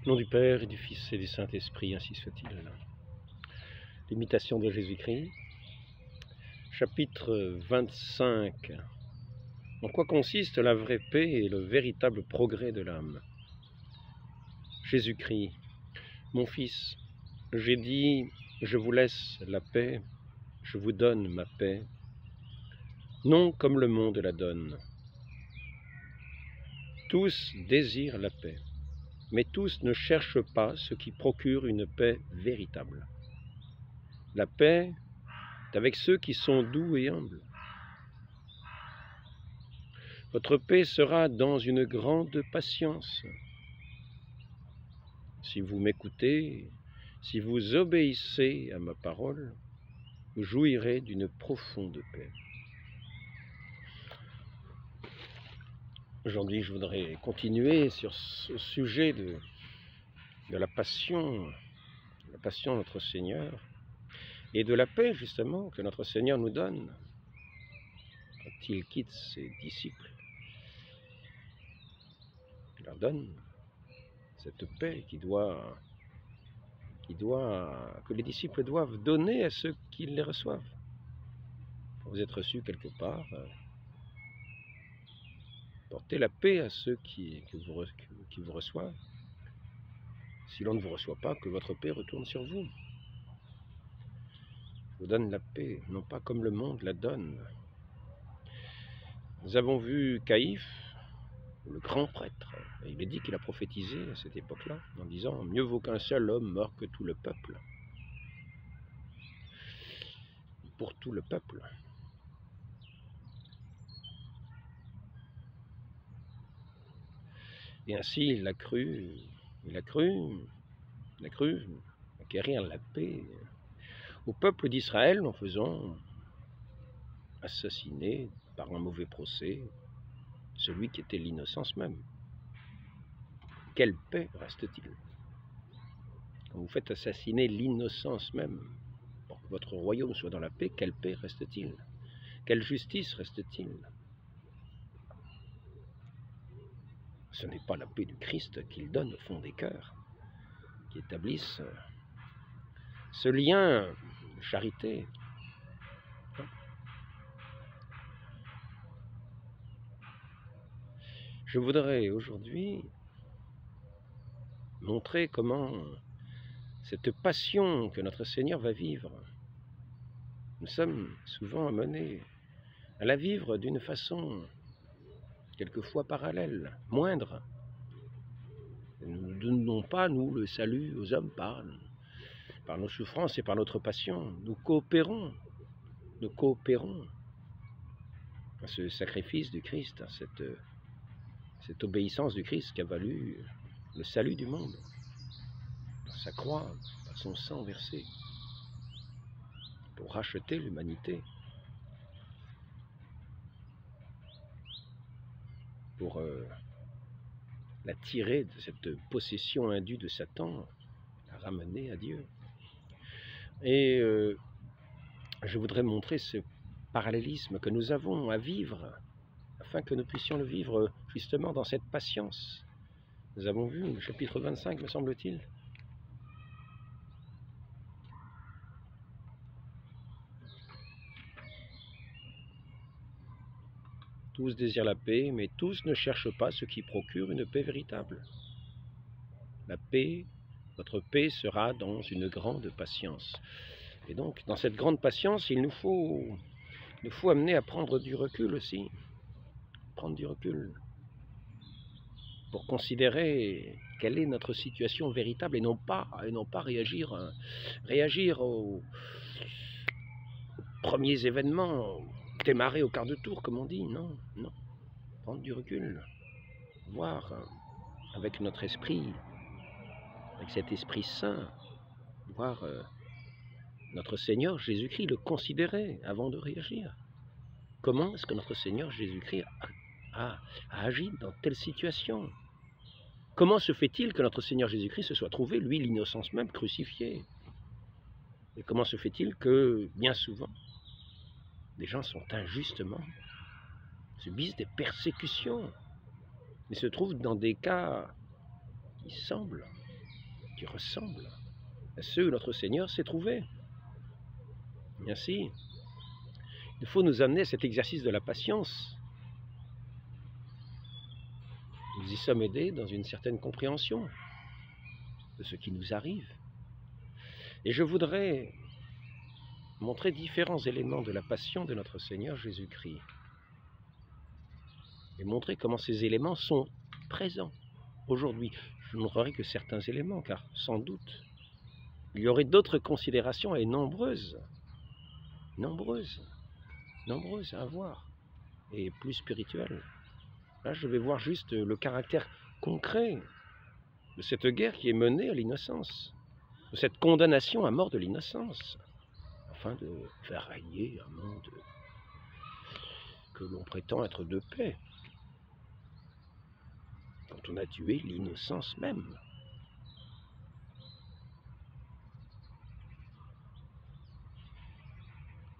Au nom du Père et du Fils et du Saint-Esprit, ainsi soit-il. L'imitation de Jésus-Christ, chapitre 25. En quoi consiste la vraie paix et le véritable progrès de l'âme? Jésus-Christ, mon Fils, j'ai dit, je vous laisse la paix, je vous donne ma paix, non comme le monde la donne. Tous désirent la paix, mais tous ne cherchent pas ce qui procure une paix véritable. La paix est avec ceux qui sont doux et humbles. Votre paix sera dans une grande patience. Si vous m'écoutez, si vous obéissez à ma parole, vous jouirez d'une profonde paix. Aujourd'hui, je voudrais continuer sur ce sujet de la passion de notre Seigneur, et de la paix, justement, que notre Seigneur nous donne quand il quitte ses disciples. Il leur donne cette paix que les disciples doivent donner à ceux qui les reçoivent. Vous êtes reçus quelque part, portez la paix à ceux qui vous reçoivent. Si l'on ne vous reçoit pas, que votre paix retourne sur vous. Je vous donne la paix, non pas comme le monde la donne. Nous avons vu Caïphe, le grand prêtre, et il est dit qu'il a prophétisé à cette époque-là, en disant « Mieux vaut qu'un seul homme meure que tout le peuple ». Pour tout le peuple. Et ainsi, il a cru acquérir la paix au peuple d'Israël en faisant assassiner par un mauvais procès celui qui était l'innocence même. Quelle paix reste-t-il? Quand vous faites assassiner l'innocence même, pour que votre royaume soit dans la paix, quelle paix reste-t-il? Quelle justice reste-t-il? Ce n'est pas la paix du Christ qu'il donne au fond des cœurs, qui établisse ce lien de charité. Je voudrais aujourd'hui montrer comment cette passion que notre Seigneur va vivre, nous sommes souvent amenés à la vivre d'une façon quelquefois parallèle, moindre. Nous ne donnons pas, nous, le salut aux hommes par nos souffrances et par notre passion. Nous coopérons à ce sacrifice du Christ, à cette obéissance du Christ qui a valu le salut du monde, par sa croix, par son sang versé, pour racheter l'humanité, pour la tirer de cette possession indue de Satan, la ramener à Dieu. Et je voudrais montrer ce parallélisme que nous avons à vivre, afin que nous puissions le vivre justement dans cette patience. Nous avons vu le chapitre 25, me semble-t-il. Tous désirent la paix, mais tous ne cherchent pas ce qui procure une paix véritable. La paix, votre paix sera dans une grande patience. Et donc, dans cette grande patience, il nous faut amener à prendre du recul aussi. Prendre du recul pour considérer quelle est notre situation véritable et non pas réagir aux premiers événements, démarrer au quart de tour, comme on dit. Non. Prendre du recul, voir avec notre esprit, avec cet Esprit Saint, voir notre Seigneur Jésus-Christ, le considérer avant de réagir. Comment est-ce que notre Seigneur Jésus-Christ a agi dans telle situation? Comment se fait-il que notre Seigneur Jésus-Christ se soit trouvé, lui, l'innocence même, crucifié? Et comment se fait-il que, bien souvent, des gens sont injustement, subissent des persécutions, et se trouvent dans des cas qui semblent qui ressemblent à ceux où notre Seigneur s'est trouvé. Et ainsi, il faut nous amener à cet exercice de la patience. Nous y sommes aidés dans une certaine compréhension de ce qui nous arrive. Et je voudrais montrer différents éléments de la passion de notre Seigneur Jésus-Christ et montrer comment ces éléments sont présents aujourd'hui. Je ne montrerai que certains éléments, car sans doute, il y aurait d'autres considérations et nombreuses à voir, et plus spirituelles. Là, je vais voir juste le caractère concret de cette guerre qui est menée à l'innocence, de cette condamnation à mort de l'innocence, afin de faire régner un monde que l'on prétend être de paix, quand on a tué l'innocence même.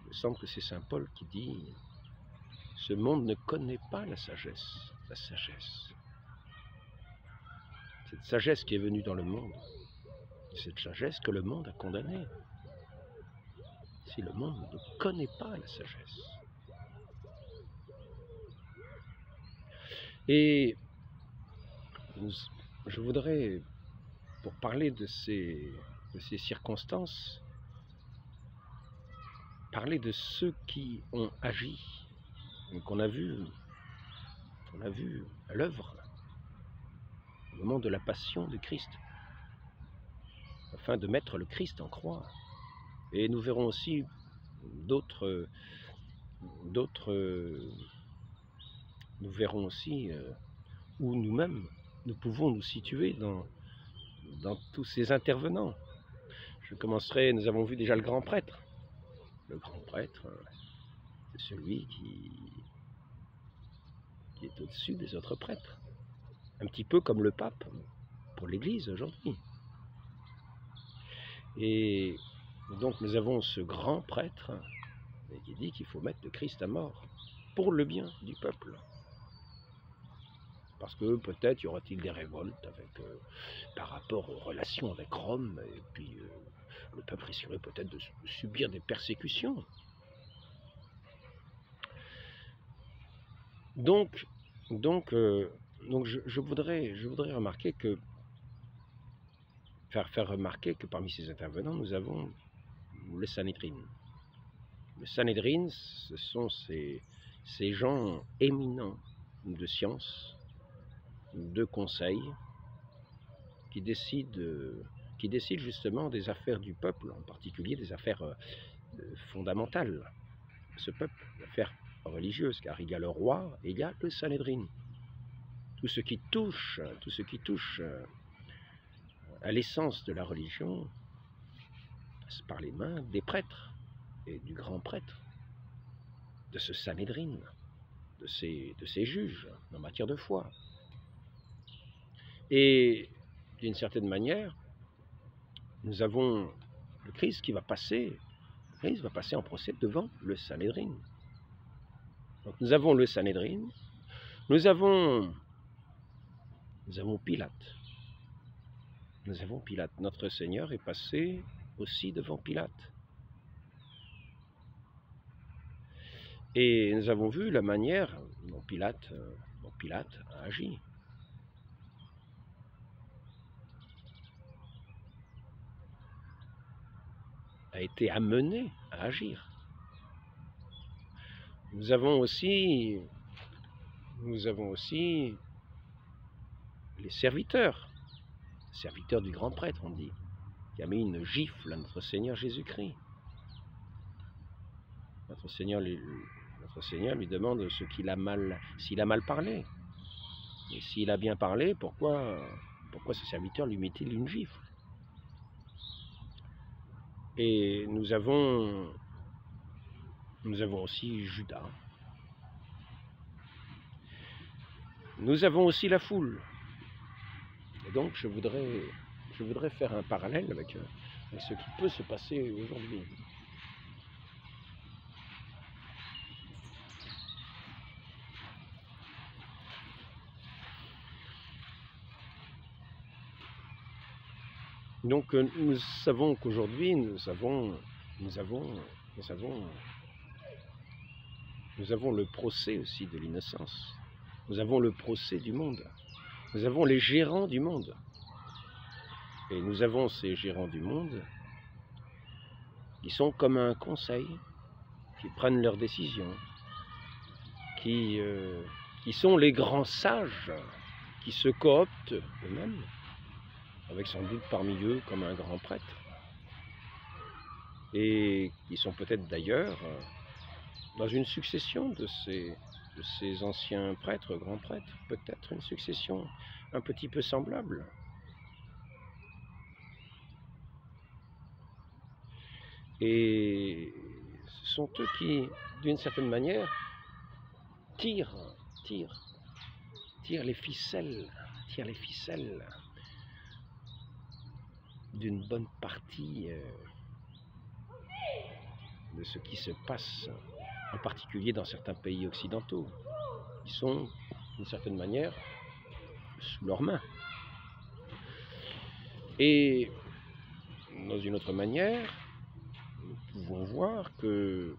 Il me semble que c'est saint Paul qui dit « Ce monde ne connaît pas la sagesse. » La sagesse. Cette sagesse qui est venue dans le monde, cette sagesse que le monde a condamnée. Si le monde ne connaît pas la sagesse. Et je voudrais, pour parler de ces circonstances, parler de ceux qui ont agi, qu'on a vu à l'œuvre, au moment de la passion du Christ, afin de mettre le Christ en croix. Et nous verrons aussi nous verrons aussi où nous-mêmes, nous pouvons nous situer dans tous ces intervenants. Je commencerai, nous avons vu déjà le grand prêtre. Le grand prêtre, c'est celui qui est au-dessus des autres prêtres. Un petit peu comme le pape pour l'Église aujourd'hui. Et donc nous avons ce grand prêtre qui dit qu'il faut mettre le Christ à mort pour le bien du peuple. Parce que peut-être y aura-t-il des révoltes par rapport aux relations avec Rome, et puis le peuple risquerait peut-être de subir des persécutions. Donc je voudrais remarquer que, faire remarquer que parmi ces intervenants, nous avons le Sanhédrin. Le Sanhédrin, ce sont ces gens éminents de science, de conseil, qui décident justement des affaires du peuple, en particulier des affaires fondamentales de ce peuple, des affaires religieuses, car il y a le roi et il y a le Sanhédrin. Tout ce qui touche à l'essence de la religion passe par les mains des prêtres et du grand prêtre, de ce Sanhédrin, de ces juges en matière de foi. Et d'une certaine manière, nous avons le Christ qui va passer, en procès devant le Sanhédrin. Donc nous avons le Sanhédrin, nous avons Pilate. Nous avons Pilate. Notre Seigneur est passé aussi devant Pilate. Et nous avons vu la manière dont Pilate a agi. A été amené à agir. Nous avons aussi les serviteurs du grand prêtre, on dit, qui a mis une gifle à notre Seigneur Jésus-Christ. Notre Seigneur lui demande s'il a mal parlé. Et s'il a bien parlé, pourquoi ce serviteur lui met-il une gifle? Et nous avons aussi Judas. Nous avons aussi la foule. Et donc je voudrais faire un parallèle avec ce qui peut se passer aujourd'hui. Donc nous savons qu'aujourd'hui, nous avons le procès aussi de l'innocence. Nous avons le procès du monde. Nous avons les gérants du monde. Et nous avons ces gérants du monde qui sont comme un conseil, qui prennent leurs décisions, qui sont les grands sages, qui se cooptent eux-mêmes, avec sans doute parmi eux comme un grand prêtre, et qui sont peut-être d'ailleurs dans une succession de ces anciens prêtres, grands prêtres, peut-être une succession un petit peu semblable. Et ce sont eux qui, d'une certaine manière, tirent les ficelles d'une bonne partie de ce qui se passe, en particulier dans certains pays occidentaux. Ils sont, d'une certaine manière, sous leurs mains. Et, dans une autre manière, nous pouvons voir que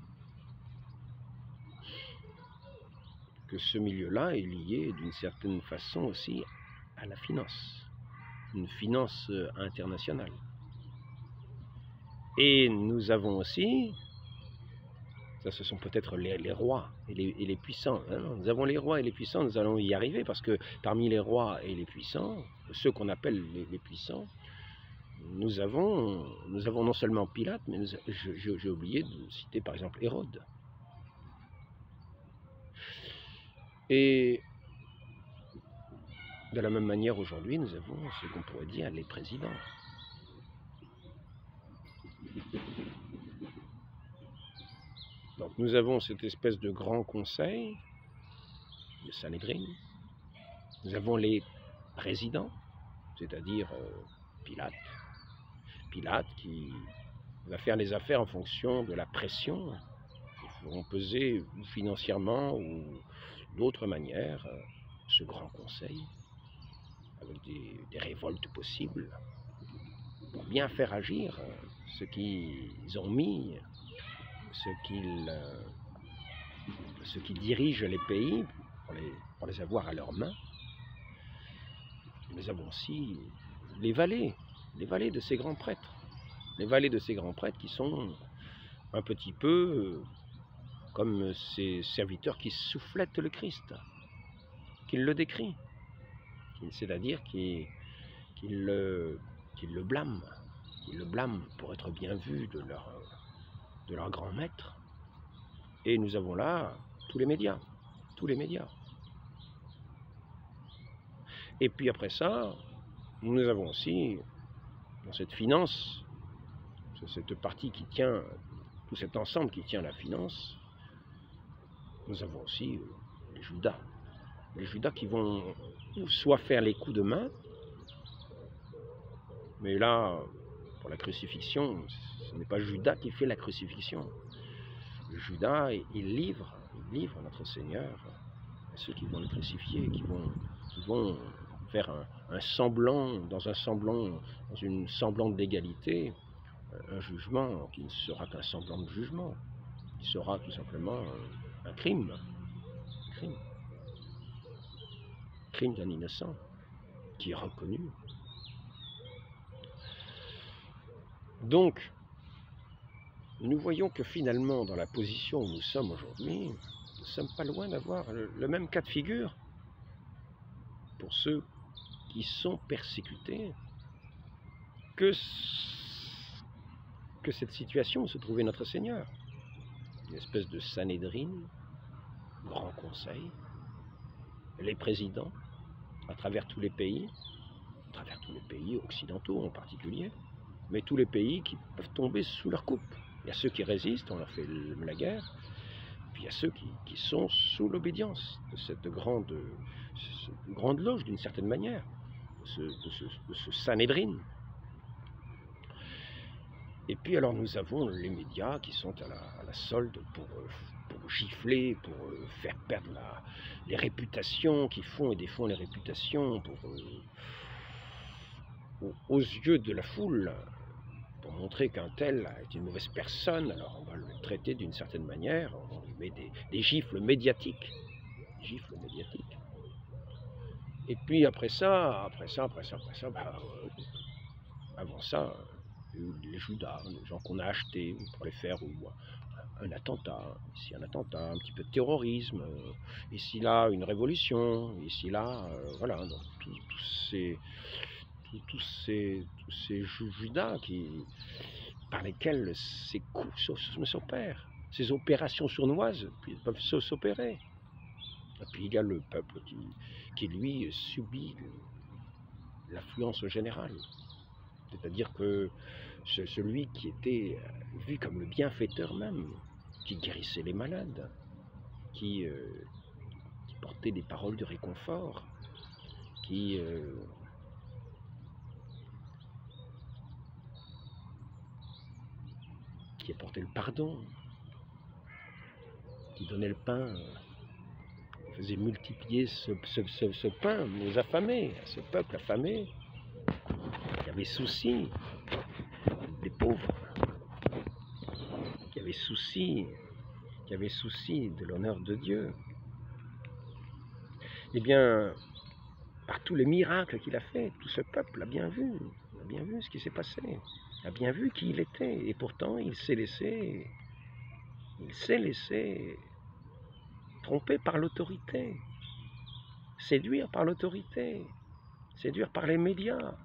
ce milieu-là est lié d'une certaine façon aussi à la finance, une finance internationale. Et nous avons aussi, ça ce sont peut-être les rois et les puissants, hein, nous avons les rois et les puissants, nous allons y arriver, parce que parmi les rois et les puissants, ceux qu'on appelle les puissants, nous avons non seulement Pilate, mais j'ai oublié de citer par exemple Hérode. Et de la même manière aujourd'hui, nous avons ce qu'on pourrait dire les présidents. Donc nous avons cette espèce de grand conseil, le Sanhédrin. Nous avons les présidents, c'est-à-dire Pilate. Pilate qui va faire les affaires en fonction de la pression qui feront peser financièrement ou d'autres manières ce grand conseil, avec des révoltes possibles, pour bien faire agir ce qu'ils ont mis, ceux qui dirigent les pays pour les avoir à leurs mains. Nous avons aussi les valets de ces grands prêtres. Les valets de ces grands prêtres qui sont un petit peu comme ces serviteurs qui soufflettent le Christ, qui le décrit, c'est-à-dire qui le blâment pour être bien vu de leur grand maître. Et nous avons là tous les médias. Et puis après ça, nous avons aussi, dans cette finance, cette partie qui tient, tout cet ensemble qui tient la finance, nous avons aussi les Judas. Les Judas qui vont soit faire les coups de main, mais là, pour la crucifixion, ce n'est pas Judas qui fait la crucifixion. Le Judas, il livre notre Seigneur à ceux qui vont le crucifier, qui vont faire un semblant, dans une semblante d'égalité, un jugement qui ne sera qu'un semblant de jugement, qui sera tout simplement un crime d'un innocent, qui est reconnu. Donc, nous voyons que finalement, dans la position où nous sommes aujourd'hui, nous ne sommes pas loin d'avoir le même cas de figure pour ceux qui sont persécutés que cette situation où se trouvait notre Seigneur. Une espèce de Sanhédrin, grand conseil, les présidents, à travers tous les pays occidentaux en particulier, mais tous les pays qui peuvent tomber sous leur coupe. Il y a ceux qui résistent, on leur fait la guerre, puis il y a ceux qui sont sous l'obédience de cette grande loge d'une certaine manière, de ce Sanhédrin. Et puis alors nous avons les médias qui sont à la solde pour gifler, pour faire perdre les réputations, qui font et défont les réputations, aux yeux de la foule, pour montrer qu'un tel est une mauvaise personne, alors on va le traiter d'une certaine manière, on lui met des gifles médiatiques, Et puis après ça, avant ça, les Judas, les gens qu'on a achetés pour les faire, ou un attentat, ici un attentat, un petit peu de terrorisme, ici là une révolution, ici là, voilà, donc tous ces Judas par lesquels ces coups s'opèrent, ces opérations sournoises peuvent s'opérer. Et puis il y a le peuple qui lui subit l'affluence générale. C'est-à-dire que celui qui était vu comme le bienfaiteur même, qui guérissait les malades, qui portait des paroles de réconfort, qui apportait le pardon, qui donnait le pain, faisait multiplier ce pain aux affamés, à ce peuple affamé, qui avait souci des pauvres, qui avait souci de l'honneur de Dieu. Eh bien, par tous les miracles qu'il a fait, tout ce peuple a bien vu ce qui s'est passé, a bien vu qui il était, et pourtant il s'est laissé tromper par l'autorité, séduire par l'autorité, séduire par les médias.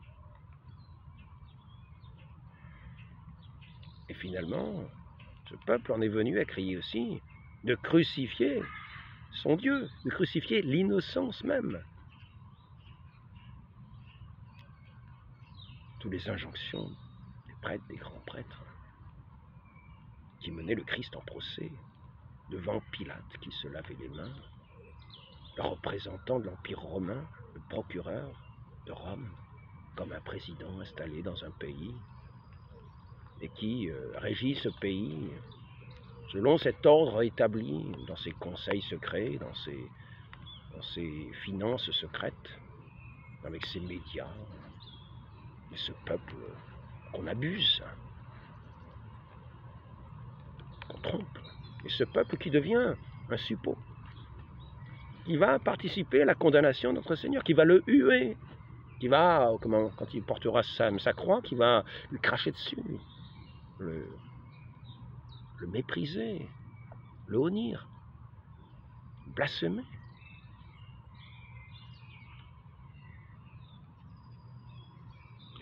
Et finalement, ce peuple en est venu à crier aussi de crucifier son Dieu, de crucifier l'innocence même. Toutes les injonctions des prêtres, des grands prêtres, qui menaient le Christ en procès devant Pilate qui se lavait les mains, le représentant de l'Empire romain, le procureur de Rome, comme un président installé dans un pays et qui régit ce pays selon cet ordre établi dans ses conseils secrets, dans ses finances secrètes, avec ses médias, et ce peuple qu'on abuse, qu'on trompe, et ce peuple qui devient un suppôt, qui va participer à la condamnation de notre Seigneur, qui va le huer, qui va, quand il portera sa croix, qui va lui cracher dessus, le mépriser, le honnir, blasphémer.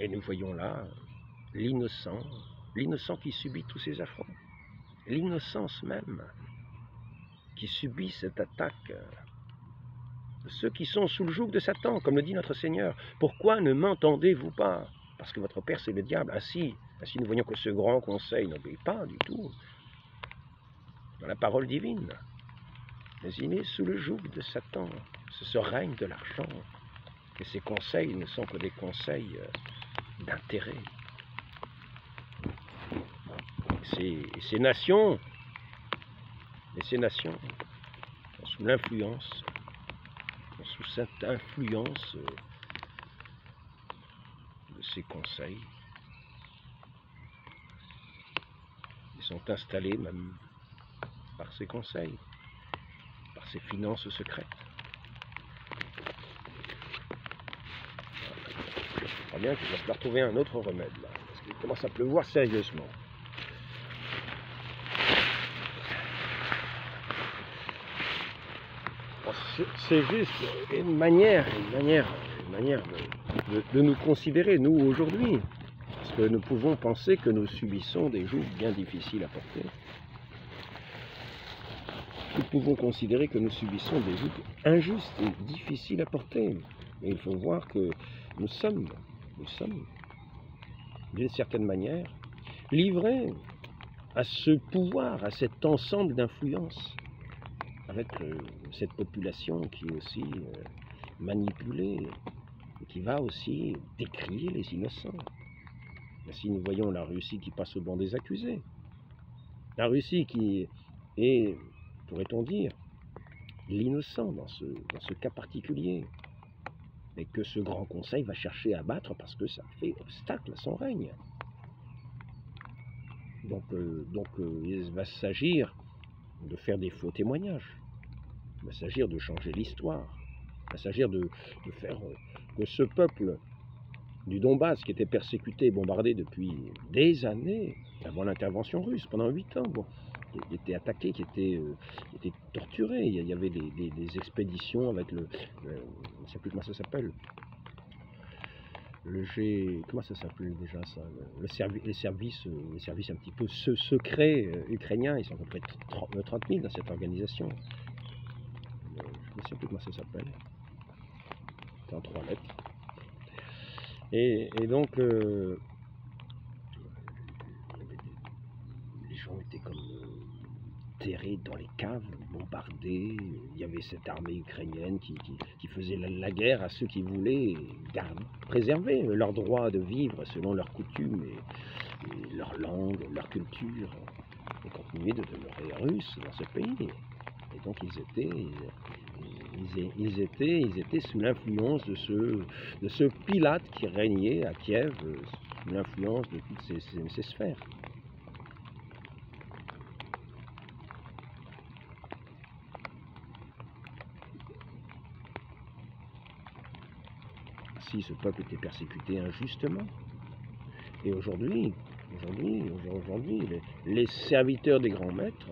Et nous voyons là l'innocent qui subit tous ces affronts, l'innocence même qui subit cette attaque de ceux qui sont sous le joug de Satan, comme le dit notre Seigneur. Pourquoi ne m'entendez-vous pas? Parce que votre père c'est le diable. Ainsi nous voyons que ce grand conseil n'obéit pas du tout dans la parole divine. Mais il est sous le joug de Satan. C'est ce règne de l'argent. Et ces conseils ne sont que des conseils d'intérêt. Ces nations sont sous l'influence, sous cette influence de ces conseils. Ils sont installés même par ces conseils, par ces finances secrètes. Je crois bien qu'il va falloir trouver un autre remède là, parce qu'il commence à pleuvoir sérieusement. C'est juste une manière de nous considérer, nous, aujourd'hui. Parce que nous pouvons penser que nous subissons des jougs bien difficiles à porter. Nous pouvons considérer que nous subissons des jougs injustes et difficiles à porter. Et il faut voir que nous sommes, d'une certaine manière, livrés à ce pouvoir, à cet ensemble d'influences, avec cette population qui est aussi manipulée, et qui va aussi décrier les innocents. Ainsi nous voyons la Russie qui passe au banc des accusés. La Russie qui est, pourrait-on dire, l'innocent dans ce cas particulier. et que ce grand conseil va chercher à battre parce que ça fait obstacle à son règne. Donc, il va s'agir de faire des faux témoignages, il va s'agir de changer l'histoire, il va s'agir de faire que ce peuple du Donbass, qui était persécuté et bombardé depuis des années, avant l'intervention russe, pendant 8 ans, bon, qui était attaqué, qui était torturé. Il y avait des expéditions avec je ne sais plus comment ça s'appelle, comment ça s'appelle déjà ça, les services un petit peu secrets ukrainiens, ils sont à peu près 30 000 dans cette organisation. Je ne sais plus comment ça s'appelle, c'est en 3 lettres. Et donc, les gens étaient comme terrés dans les caves, bombardés. Il y avait cette armée ukrainienne qui faisait la guerre à ceux qui voulaient préserver leur droit de vivre selon leurs coutumes et leur langue, leur culture, et continuer de demeurer russes dans ce pays. Et donc ils étaient sous l'influence de ce Pilate qui régnait à Kiev, sous l'influence de toutes ces sphères. Si ce peuple était persécuté injustement, et aujourd'hui, les serviteurs des grands maîtres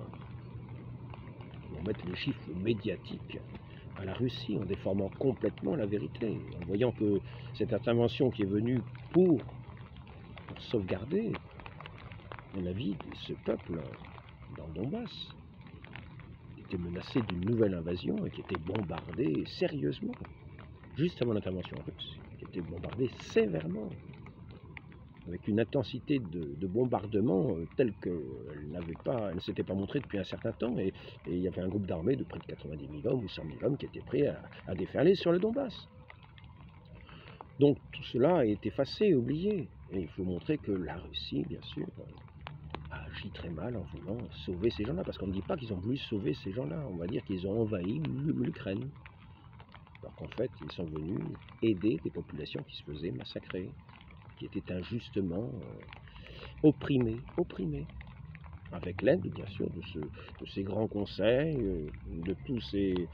vont mettre les chiffres médiatiques à la Russie en déformant complètement la vérité, en voyant que cette intervention qui est venue pour sauvegarder la vie de ce peuple dans le Donbass était menacé d'une nouvelle invasion et qui était bombardé sérieusement, juste avant l'intervention russe, qui était bombardé sévèrement, avec une intensité de bombardement telle qu'elle ne s'était pas montrée depuis un certain temps, et il y avait un groupe d'armée de près de 90 000 hommes ou 100 000 hommes qui étaient prêts à déferler sur le Donbass. Donc tout cela est effacé, oublié, et il faut montrer que la Russie, bien sûr, a agi très mal en voulant sauver ces gens-là, parce qu'on ne dit pas qu'ils ont voulu sauver ces gens-là, on va dire qu'ils ont envahi l'Ukraine, alors qu'en fait ils sont venus aider des populations qui se faisaient massacrer, qui étaient injustement opprimées, avec l'aide bien sûr de ces grands conseils, de tous ces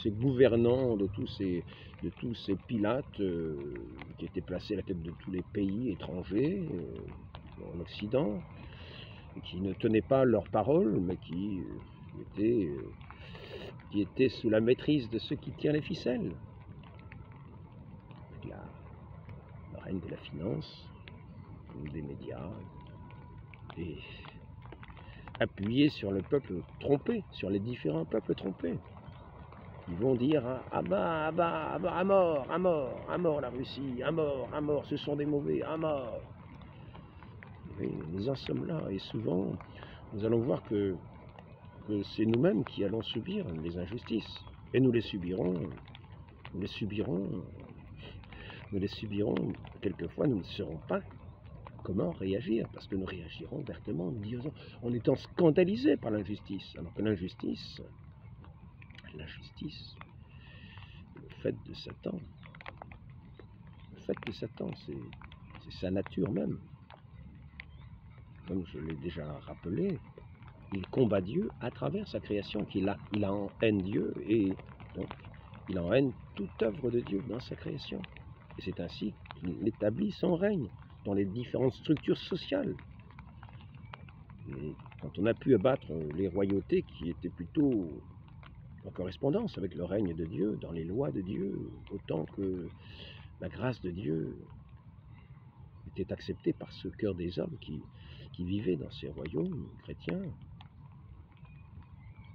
gouvernants, de tous ces pilates qui étaient placés à la tête de tous les pays étrangers en Occident, et qui ne tenaient pas leur parole, mais qui étaient sous la maîtrise de ceux qui tirent les ficelles. Le règne de la finance, des médias, et appuyé sur le peuple trompé, sur les différents peuples trompés. Ils vont dire à mort la Russie, à mort, ce sont des mauvais, à mort. Et nous en sommes là, et souvent nous allons voir que c'est nous-mêmes qui allons subir les injustices, et nous les subirons, quelquefois nous ne saurons pas comment réagir, parce que nous réagirons vertement en étant scandalisés par l'injustice, alors que l'injustice, le fait de Satan, c'est sa nature même. Comme je l'ai déjà rappelé, il combat Dieu à travers sa création, il a en haine Dieu, et donc il a en haine toute œuvre de Dieu dans sa création. Et c'est ainsi qu'il établit son règne dans les différentes structures sociales. Et quand on a pu abattre les royautés qui étaient plutôt en correspondance avec le règne de Dieu, dans les lois de Dieu, autant que la grâce de Dieu était acceptée par ce cœur des hommes qui vivaient dans ces royaumes chrétiens,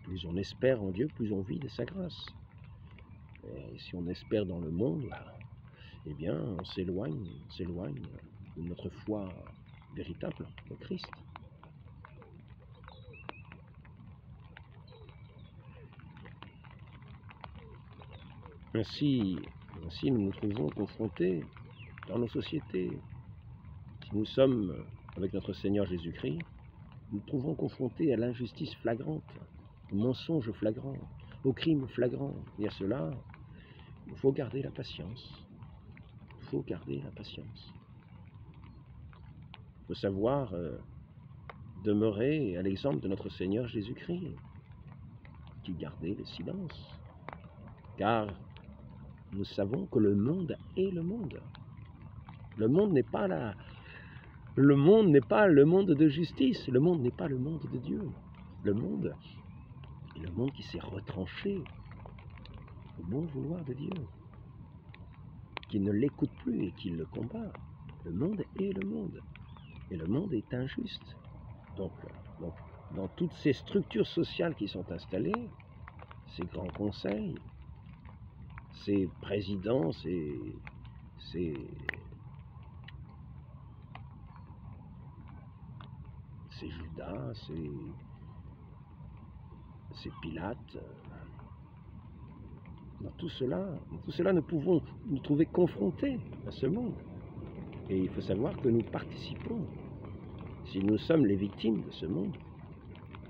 plus on espère en Dieu, plus on vit de sa grâce. Et si on espère dans le monde, eh bien on s'éloigne de notre foi véritable au Christ. Ainsi nous nous trouvons confrontés dans nos sociétés. Si nous sommes avec notre Seigneur Jésus-Christ, nous nous trouvons confrontés à l'injustice flagrante, au mensonge flagrant, au crime flagrant. Et à cela, Il faut garder la patience. Il faut garder la patience. Il faut savoir demeurer à l'exemple de notre Seigneur Jésus-Christ, qui gardait le silence. Car nous savons que le monde est le monde. Le monde n'est pas le monde n'est pas le monde de justice. Le monde n'est pas le monde de Dieu. Le monde est le monde qui s'est retranché au bon vouloir de Dieu, qui ne l'écoute plus et qui le combat. Le monde est le monde. Et le monde est injuste. Donc, dans toutes ces structures sociales qui sont installées, ces grands conseils, ces présidents, ces Judas, ces Pilates, dans tout cela, nous pouvons nous trouver confrontés à ce monde. Et il faut savoir que nous participons, si nous sommes les victimes de ce monde,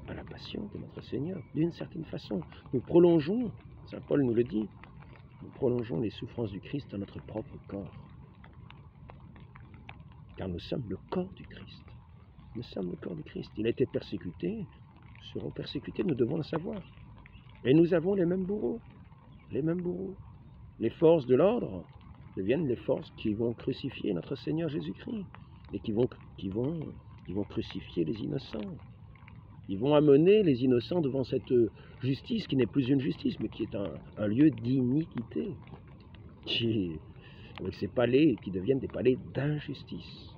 à la passion de notre Seigneur. D'une certaine façon, nous prolongeons, Saint Paul nous le dit, nous prolongeons les souffrances du Christ dans notre propre corps. Car nous sommes le corps du Christ. Nous sommes le corps du Christ. Il a été persécuté, nous serons persécutés, nous devons le savoir. Et nous avons les mêmes bourreaux. Les mêmes bourreaux. Les forces de l'ordre deviennent les forces qui vont crucifier notre Seigneur Jésus-Christ et qui vont crucifier les innocents. Ils vont amener les innocents devant cette justice qui n'est plus une justice, mais qui est un lieu d'iniquité, avec ces palais qui deviennent des palais d'injustice.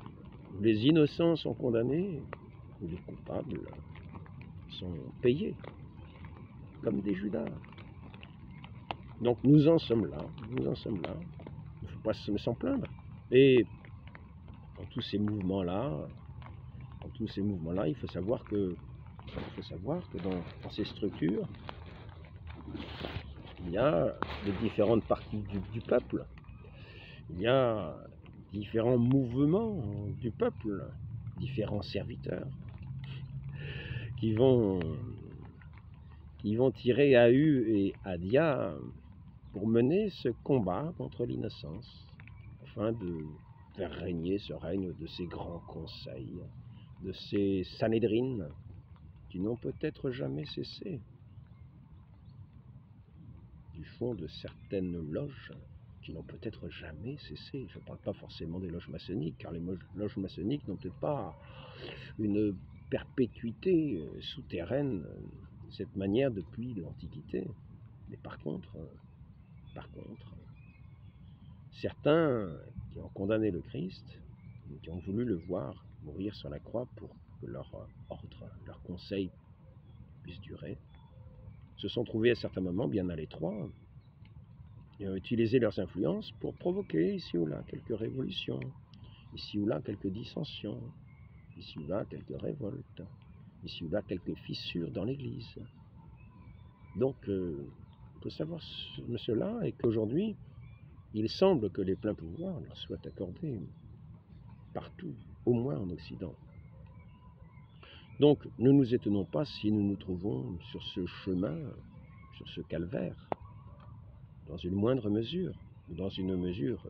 Les innocents sont condamnés, ou les coupables sont payés, comme des Judas. Donc nous en sommes là, il ne faut pas s'en plaindre. Et dans tous ces mouvements-là, il faut savoir que dans ces structures, il y a les différentes parties du peuple, il y a différents mouvements du peuple, différents serviteurs, qui vont tirer à Hu et à Dia pour mener ce combat contre l'innocence, afin de faire régner ce règne de ces grands conseils, de ces Sanhédrines, qui n'ont peut-être jamais cessé, du fond de certaines loges, qui n'ont peut-être jamais cessé. Je ne parle pas forcément des loges maçonniques, car les loges maçonniques n'ont peut-être pas une perpétuité souterraine de cette manière depuis l'Antiquité. Mais par contre, certains qui ont condamné le Christ, qui ont voulu le voir mourir sur la croix pour que leur ordre, leur conseil puisse durer, se sont trouvés à certains moments bien à l'étroit et ont utilisé leurs influences pour provoquer ici ou là quelques révolutions, ici ou là quelques dissensions, ici ou là quelques révoltes, ici ou là quelques fissures dans l'Église. Donc, il faut savoir cela, et qu'aujourd'hui, il semble que les pleins pouvoirs leur soient accordés partout, au moins en Occident. Donc, ne nous étonnons pas si nous nous trouvons sur ce chemin, sur ce calvaire, dans une moindre mesure, ou dans une mesure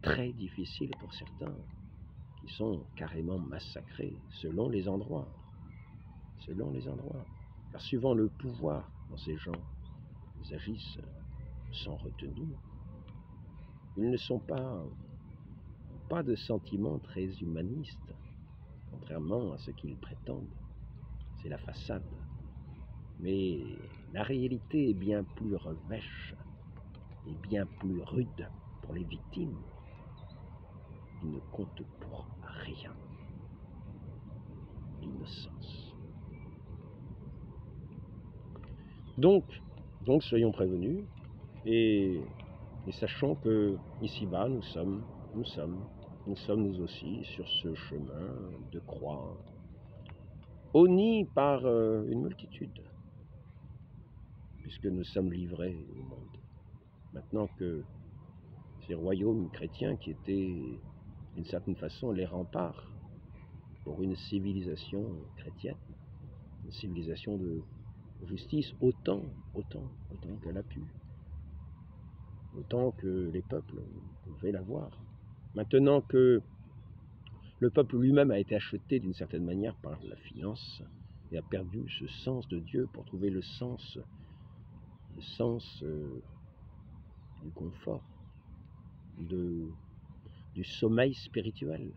très difficile pour certains, qui sont carrément massacrés selon les endroits. Car suivant le pouvoir dont ces gens agissent sans retenue, ils ne sont pas de sentiments très humanistes, contrairement à ce qu'ils prétendent. C'est la façade. Mais la réalité est bien plus revêche et bien plus rude pour les victimes. Ils ne comptent pour rien. L'innocence. Donc soyons prévenus et sachons que ici-bas nous sommes nous aussi sur ce chemin de croix, honnis par une multitude, puisque nous sommes livrés au monde. Maintenant que ces royaumes chrétiens qui étaient d'une certaine façon les remparts pour une civilisation chrétienne, une civilisation de justice autant qu'elle a pu, autant que les peuples pouvaient l'avoir. Maintenant que le peuple lui-même a été acheté d'une certaine manière par la finance et a perdu ce sens de Dieu pour trouver le sens du confort, du sommeil spirituel.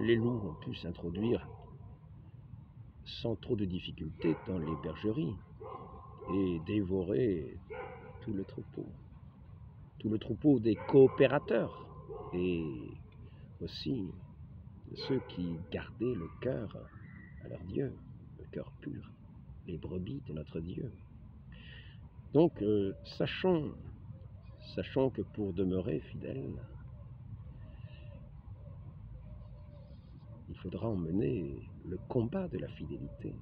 Les loups ont pu s'introduire sans trop de difficultés dans les bergeries et dévorer tout le troupeau des coopérateurs et aussi de ceux qui gardaient le cœur à leur Dieu, le cœur pur, les brebis de notre Dieu. Donc, sachons que pour demeurer fidèles, il faudra emmener le combat de la fidélité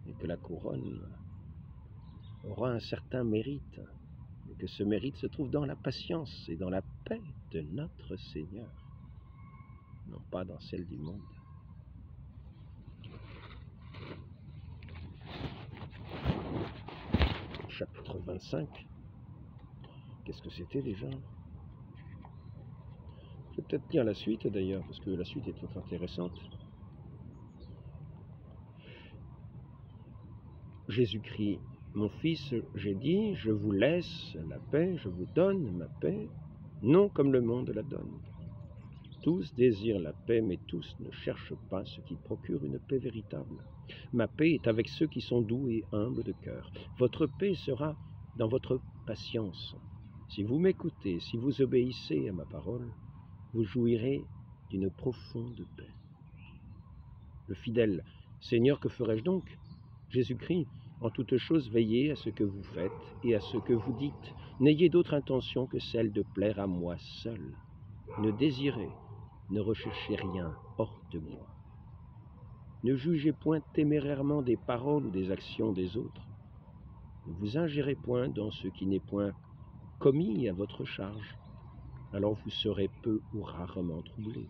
et que la couronne aura un certain mérite et que ce mérite se trouve dans la patience et dans la paix de notre Seigneur, non pas dans celle du monde. Chapitre 25, qu'est-ce que c'était déjà? Je vais peut-être lire la suite d'ailleurs, parce que la suite est très intéressante. Jésus-Christ, mon fils, j'ai dit, je vous laisse la paix, je vous donne ma paix, non comme le monde la donne. Tous désirent la paix, mais tous ne cherchent pas ce qui procure une paix véritable. Ma paix est avec ceux qui sont doux et humbles de cœur. Votre paix sera dans votre patience. Si vous m'écoutez, si vous obéissez à ma parole, vous jouirez d'une profonde paix. Le fidèle, Seigneur, que ferai-je donc? Jésus-Christ, en toute chose, veillez à ce que vous faites et à ce que vous dites. N'ayez d'autre intention que celle de plaire à moi seul. Ne désirez, ne recherchez rien hors de moi. Ne jugez point témérairement des paroles ou des actions des autres. Ne vous ingérez point dans ce qui n'est point commis à votre charge. Alors vous serez peu ou rarement troublés.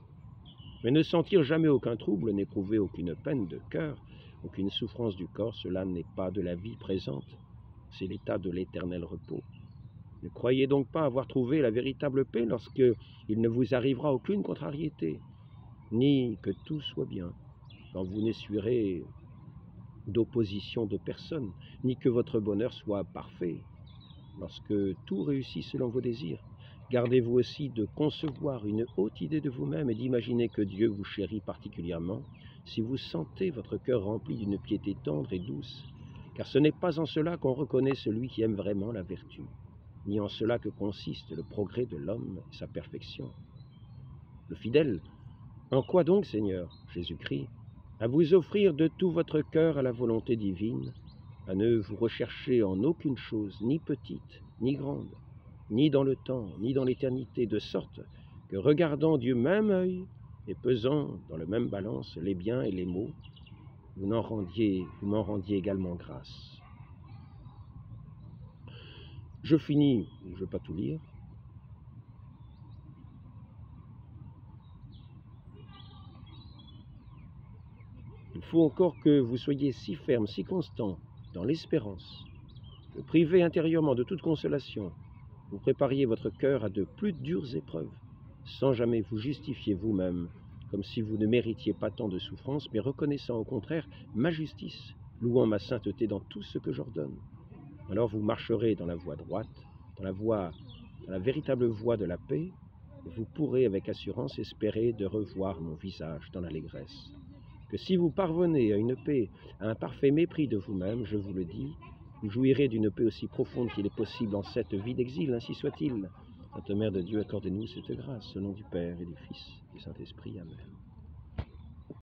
Mais ne sentir jamais aucun trouble, n'éprouver aucune peine de cœur, aucune souffrance du corps, cela n'est pas de la vie présente, c'est l'état de l'éternel repos. Ne croyez donc pas avoir trouvé la véritable paix lorsque il ne vous arrivera aucune contrariété, ni que tout soit bien, quand vous n'essuierez d'opposition de personne, ni que votre bonheur soit parfait, lorsque tout réussit selon vos désirs. Gardez-vous aussi de concevoir une haute idée de vous-même et d'imaginer que Dieu vous chérit particulièrement si vous sentez votre cœur rempli d'une piété tendre et douce, car ce n'est pas en cela qu'on reconnaît celui qui aime vraiment la vertu, ni en cela que consiste le progrès de l'homme et sa perfection. Le fidèle, en quoi donc, Seigneur, Jésus-Christ, à vous offrir de tout votre cœur à la volonté divine, à ne vous rechercher en aucune chose, ni petite, ni grande, ni dans le temps, ni dans l'éternité, de sorte que, regardant du même œil et pesant dans le même balance les biens et les maux, vous m'en rendiez également grâce. Je finis, je ne vais pas tout lire. Il faut encore que vous soyez si ferme, si constant dans l'espérance, que privé intérieurement de toute consolation, vous prépariez votre cœur à de plus dures épreuves, sans jamais vous justifier vous-même, comme si vous ne méritiez pas tant de souffrances, mais reconnaissant au contraire ma justice, louant ma sainteté dans tout ce que j'ordonne. Alors vous marcherez dans la voie droite, dans la véritable voie de la paix, et vous pourrez avec assurance espérer de revoir mon visage dans l'allégresse. Que si vous parvenez à une paix, à un parfait mépris de vous-même, je vous le dis, vous jouirez d'une paix aussi profonde qu'il est possible en cette vie d'exil, ainsi soit-il. Sainte Mère de Dieu, accordez-nous cette grâce, au nom du Père et du Fils et du Saint-Esprit. Amen.